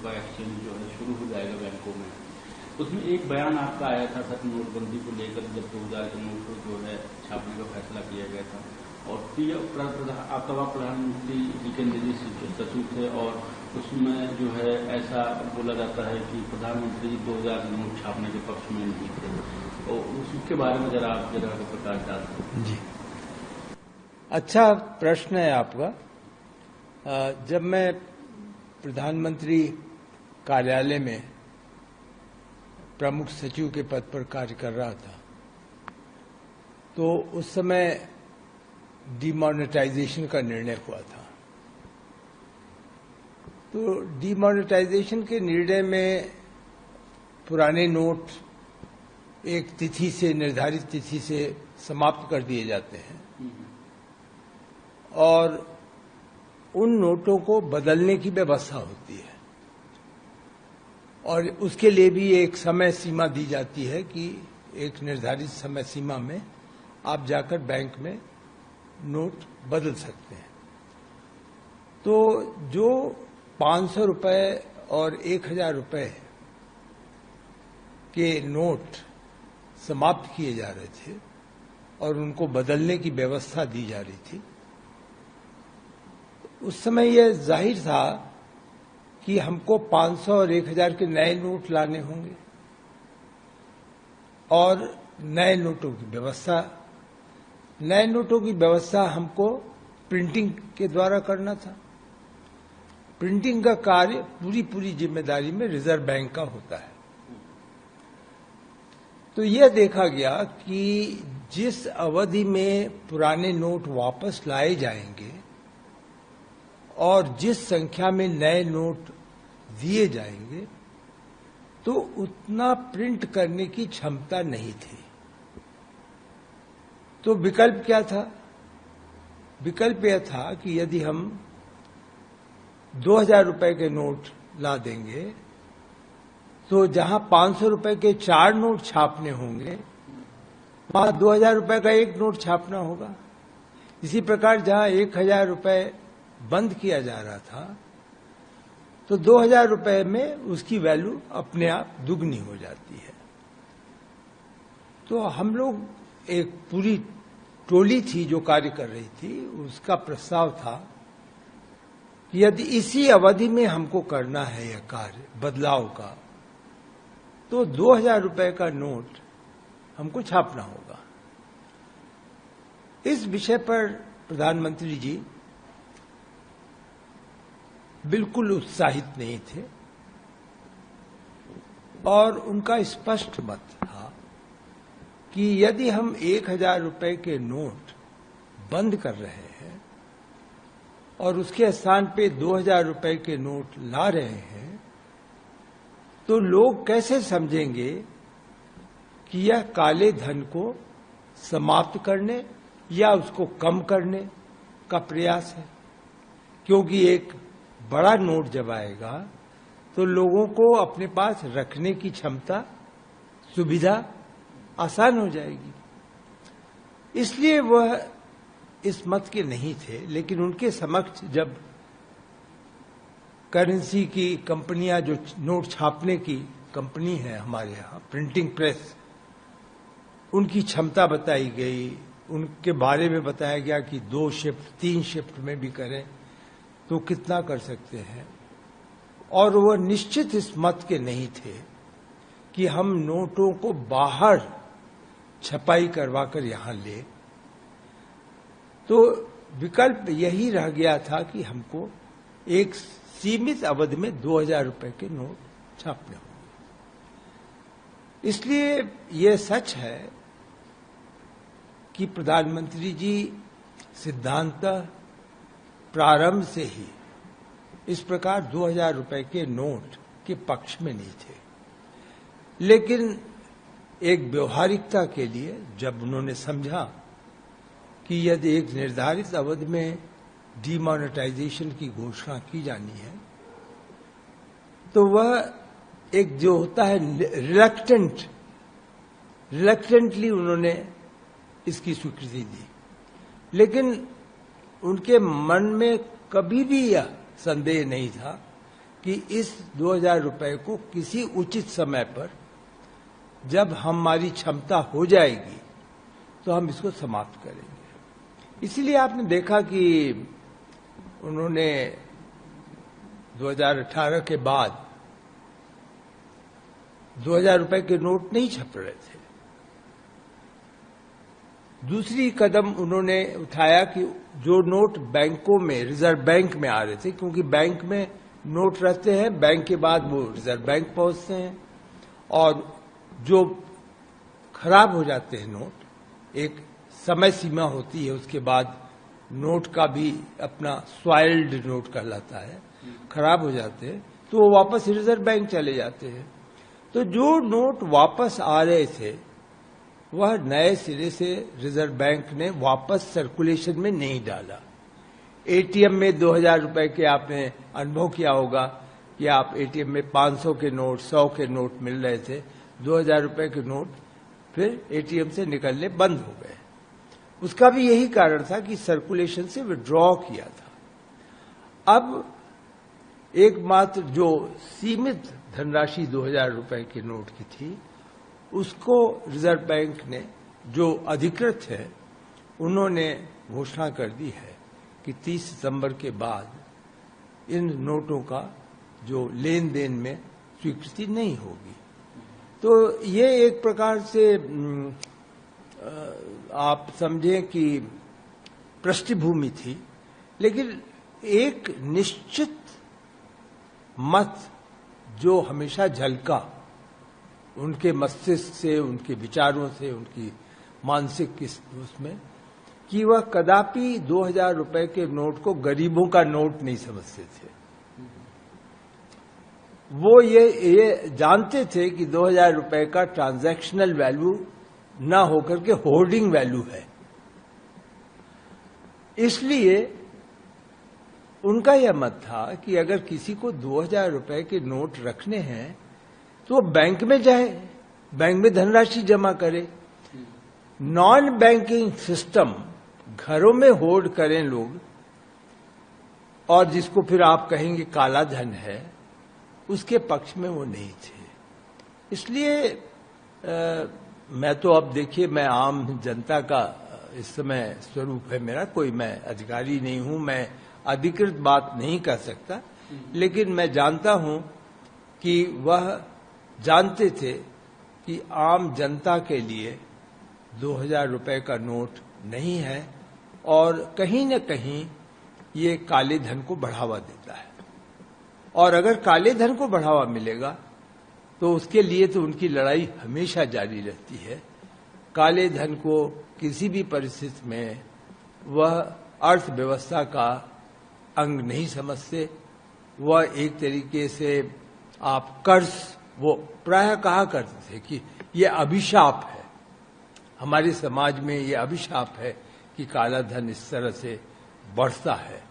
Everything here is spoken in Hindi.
का एक्सचेंज जो है शुरू हो जाएगा बैंकों में। उसमें एक बयान आपका आया था सर नोटबंदी को लेकर, जब 2000 के नोट जो है छापने का फैसला किया गया था, और आपका प्रधानमंत्री जी के निजी सचिव थे, और उसमें जो है ऐसा बोला जाता है कि प्रधानमंत्री 2000 के नोट छापने के पक्ष में नहीं थे। तो उसके बारे में जरा आप प्रकाश डालें। जी, अच्छा प्रश्न है आपका। जब मैं प्रधानमंत्री कार्यालय में प्रमुख सचिव के पद पर कार्य कर रहा था, तो उस समय डिमोनेटाइजेशन का निर्णय हुआ था। तो डिमोनेटाइजेशन के निर्णय में पुराने नोट एक तिथि से, निर्धारित तिथि से समाप्त कर दिए जाते हैं और उन नोटों को बदलने की व्यवस्था होती है, और उसके लिए भी एक समय सीमा दी जाती है कि एक निर्धारित समय सीमा में आप जाकर बैंक में नोट बदल सकते हैं। तो जो 500 रुपए और 1000 रुपए के नोट समाप्त किए जा रहे थे और उनको बदलने की व्यवस्था दी जा रही थी, उस समय यह जाहिर था कि हमको 500 और 1000 के नए नोट लाने होंगे और नए नोटों की व्यवस्था हमको प्रिंटिंग के द्वारा करना था। प्रिंटिंग का कार्य पूरी जिम्मेदारी में रिजर्व बैंक का होता है। तो यह देखा गया कि जिस अवधि में पुराने नोट वापस लाए जाएंगे और जिस संख्या में नए नोट दिए जाएंगे, तो उतना प्रिंट करने की क्षमता नहीं थी। तो विकल्प क्या था? विकल्प यह था कि यदि हम 2000 रुपए के नोट ला देंगे, तो जहां 500 रुपए के 4 नोट छापने होंगे, वहां 2000 रुपए का एक नोट छापना होगा। इसी प्रकार जहां 1000 रुपए बंद किया जा रहा था, तो 2000 रुपए में उसकी वैल्यू अपने आप दुगनी हो जाती है। तो हम लोग, एक पूरी टोली थी जो कार्य कर रही थी, उसका प्रस्ताव था कि यदि इसी अवधि में हमको करना है यह कार्य बदलाव का, तो 2000 रुपए का नोट हमको छापना होगा। इस विषय पर प्रधानमंत्री जी बिल्कुल उत्साहित नहीं थे और उनका स्पष्ट मत था कि यदि हम 1000 रुपए के नोट बंद कर रहे हैं और उसके स्थान पे 2000 रुपए के नोट ला रहे हैं, तो लोग कैसे समझेंगे कि यह काले धन को समाप्त करने या उसको कम करने का प्रयास है। क्योंकि एक बड़ा नोट जब आएगा तो लोगों को अपने पास रखने की क्षमता, सुविधा आसान हो जाएगी। इसलिए वह इस मत के नहीं थे। लेकिन उनके समक्ष जब करेंसी की कंपनियां, जो नोट छापने की कंपनी है हमारे यहां, प्रिंटिंग प्रेस, उनकी क्षमता बताई गई, उनके बारे में बताया गया कि 2 शिफ्ट 3 शिफ्ट में भी करें तो कितना कर सकते हैं, और वह निश्चित इस मत के नहीं थे कि हम नोटों को बाहर छपाई करवाकर यहां ले। तो विकल्प यही रह गया था कि हमको एक सीमित अवधि में 2000 रुपए के नोट छापने होंगे। इसलिए यह सच है कि प्रधानमंत्री जी सिद्धांतः प्रारंभ से ही इस प्रकार 2000 रुपए के नोट के पक्ष में नहीं थे। लेकिन एक व्यवहारिकता के लिए जब उन्होंने समझा कि यदि एक निर्धारित अवधि में डिमोनेटाइजेशन की घोषणा की जानी है, तो वह एक जो होता है रिलक्टेंटली उन्होंने इसकी स्वीकृति दी। लेकिन उनके मन में कभी भी यह संदेह नहीं था कि इस 2000 रुपए को किसी उचित समय पर जब हमारी क्षमता हो जाएगी तो हम इसको समाप्त करेंगे। इसलिए आपने देखा कि उन्होंने 2018 के बाद 2000 रुपए के नोट नहीं छप रहे थे। दूसरी कदम उन्होंने उठाया कि जो नोट बैंकों में, रिजर्व बैंक में आ रहे थे, क्योंकि बैंक में नोट रहते हैं, बैंक के बाद वो रिजर्व बैंक पहुंचते हैं, और जो खराब हो जाते हैं नोट, एक समय सीमा होती है, उसके बाद नोट का भी अपना स्वाइल्ड नोट कहलाता है, खराब हो जाते हैं तो वो वापस रिजर्व बैंक चले जाते हैं। तो जो नोट वापस आ रहे थे वह नए सिरे से रिजर्व बैंक ने वापस सर्कुलेशन में नहीं डाला। एटीएम में 2000 रुपए के आपने अनुभव किया होगा कि आप एटीएम में 500 के नोट, 100 के नोट मिल रहे थे, 2000 रुपए के नोट फिर एटीएम से निकलने बंद हो गए। उसका भी यही कारण था कि सर्कुलेशन से विड्रॉ किया था। अब एकमात्र जो सीमित धनराशि 2000 रुपए के नोट की थी, उसको रिजर्व बैंक ने, जो अधिकृत है, उन्होंने घोषणा कर दी है कि 30 सितंबर के बाद इन नोटों का जो लेन देन में स्वीकृति नहीं होगी। तो ये एक प्रकार से आप समझें कि पृष्ठभूमि थी, लेकिन एक निश्चित मत जो हमेशा झलका उनके मस्तिष्क से, उनके विचारों से, उनकी मानसिक उसमें, कि वह कदापि 2000 रुपए के नोट को गरीबों का नोट नहीं समझते थे। वो ये जानते थे कि 2000 रुपए का ट्रांजैक्शनल वैल्यू ना होकर के होर्डिंग वैल्यू है। इसलिए उनका यह मत था कि अगर किसी को 2000 रुपए के नोट रखने हैं तो वो बैंक में जाए, बैंक में धनराशि जमा करे। नॉन बैंकिंग सिस्टम, घरों में होल्ड करें लोग, और जिसको फिर आप कहेंगे काला धन है, उसके पक्ष में वो नहीं थे। इसलिए मैं तो अब देखिए, मैं आम जनता का इस समय स्वरूप है मेरा, कोई मैं अधिकारी नहीं हूं, मैं अधिकृत बात नहीं कर सकता, लेकिन मैं जानता हूं कि वह जानते थे कि आम जनता के लिए 2000 रुपए का नोट नहीं है, और कहीं न कहीं ये काले धन को बढ़ावा देता है। और अगर काले धन को बढ़ावा मिलेगा तो उसके लिए तो उनकी लड़ाई हमेशा जारी रहती है। काले धन को किसी भी परिस्थिति में वह अर्थव्यवस्था का अंग नहीं समझते। वह एक तरीके से आप कर्ज, वो प्रायः कहा करते थे कि ये अभिशाप है, हमारे समाज में ये अभिशाप है कि काला धन इस तरह से बढ़ता है।